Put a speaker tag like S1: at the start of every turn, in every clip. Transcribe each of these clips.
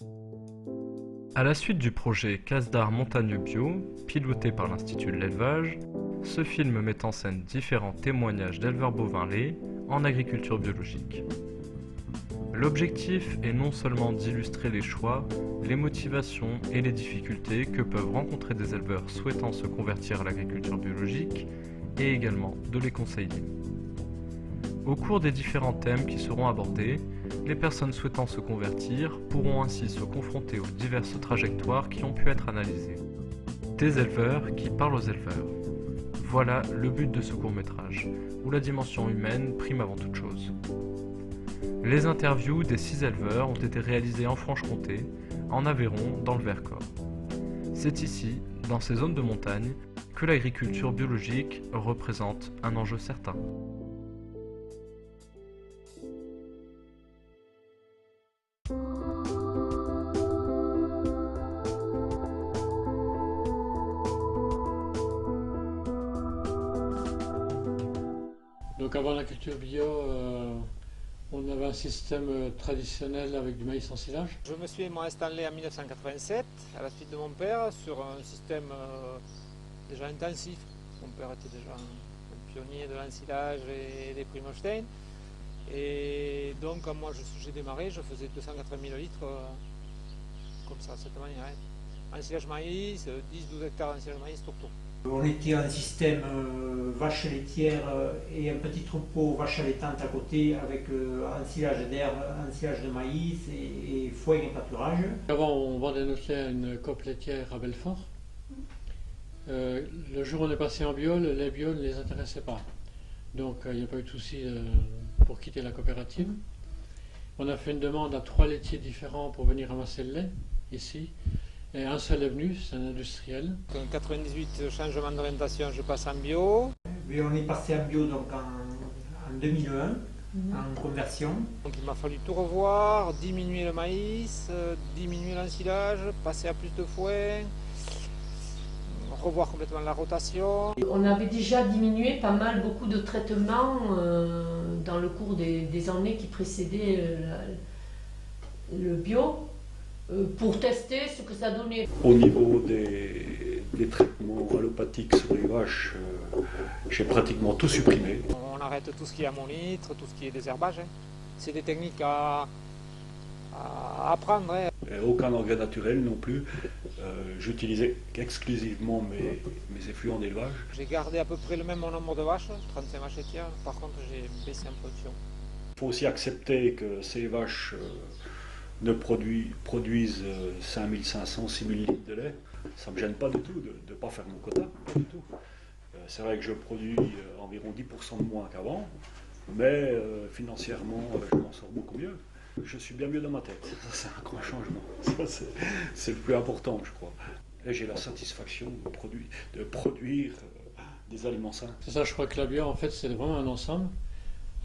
S1: À la suite du projet Casse d'Art Montagne Bio, piloté par l'Institut de l'élevage, ce film met en scène différents témoignages d'éleveurs bovins laits en agriculture biologique. L'objectif est non seulement d'illustrer les choix, les motivations et les difficultés que peuvent rencontrer des éleveurs souhaitant se convertir à l'agriculture biologique, et également de les conseiller. Au cours des différents thèmes qui seront abordés, les personnes souhaitant se convertir pourront ainsi se confronter aux diverses trajectoires qui ont pu être analysées. Des éleveurs qui parlent aux éleveurs. Voilà le but de ce court-métrage, où la dimension humaine prime avant toute chose. Les interviews des 6 éleveurs ont été réalisées en Franche-Comté, en Aveyron, dans le Vercors. C'est ici, dans ces zones de montagne, que l'agriculture biologique représente un enjeu certain.
S2: Donc avant la culture bio, on avait un système traditionnel avec du maïs en silage.
S3: Je me suis installé en 1987 à la suite de mon père sur un système déjà intensif. Mon père était déjà un pionnier de l'ensilage et des Primolstein. Et donc quand moi j'ai démarré, je faisais 280 000 litres comme ça, cette manière. Ensilage maïs, 10-12 hectares d'ensilage maïs tour.
S4: On était en système vache laitière et un petit troupeau vache allaitantes à côté avec ensilage d'herbe, ensilage de maïs et foin et pâturage.
S2: Avant, on vendait notre lait à une coop laitière à Belfort. Le jour où on est passé en bio, le lait bio ne les intéressait pas. Donc il n'y a pas eu de souci pour quitter la coopérative. On a fait une demande à 3 laitiers différents pour venir ramasser le lait ici. Et un seul est venu, c'est un industriel.
S3: En 98, changement d'orientation, je passe en bio.
S4: Et on est passé en bio donc en 2001, en conversion.
S3: Donc il m'a fallu tout revoir, diminuer le maïs, diminuer l'ensilage, passer à plus de foin, revoir complètement la rotation.
S5: On avait déjà diminué pas mal, beaucoup de traitements dans le cours des années qui précédaient le bio. Pour tester ce que ça donnait.
S6: Au niveau des traitements allopathiques sur les vaches, j'ai pratiquement tout supprimé.
S3: On arrête tout ce qui est ammonitre, tout ce qui est désherbage. C'est des techniques à apprendre.
S6: Et aucun engrais naturel non plus. J'utilisais exclusivement mes effluents d'élevage.
S3: J'ai gardé à peu près le même nombre de vaches, 35 vaches laitières. Par contre, j'ai baissé en production.
S6: Il faut aussi accepter que ces vaches ne produisent 5500, 6000 litres de lait. Ça ne me gêne pas du tout de ne pas faire mon quota, pas du tout. C'est vrai que je produis environ 10% de moins qu'avant, mais financièrement, je m'en sors beaucoup mieux. Je suis bien mieux dans ma tête, ça c'est un grand changement. Ça, c'est le plus important, je crois. Et j'ai la satisfaction de produire des aliments sains.
S2: C'est ça, je crois que la bio, en fait, c'est vraiment un ensemble.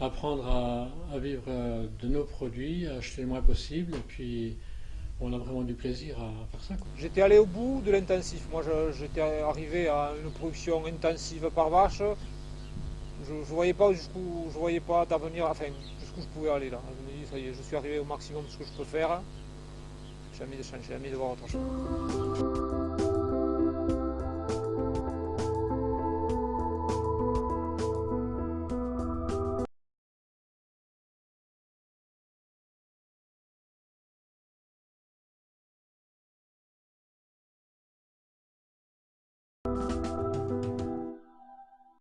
S2: Apprendre à vivre de nos produits, à acheter le moins possible, et puis on a vraiment du plaisir à faire ça.
S3: J'étais allé au bout de l'intensif. Moi, j'étais arrivé à une production intensive par vache. Je ne voyais pas d'avenir, enfin, jusqu'où je pouvais aller là. Je me dis, ça y est, je suis arrivé au maximum de ce que je peux faire. Jamais de changer, jamais de voir autre chose.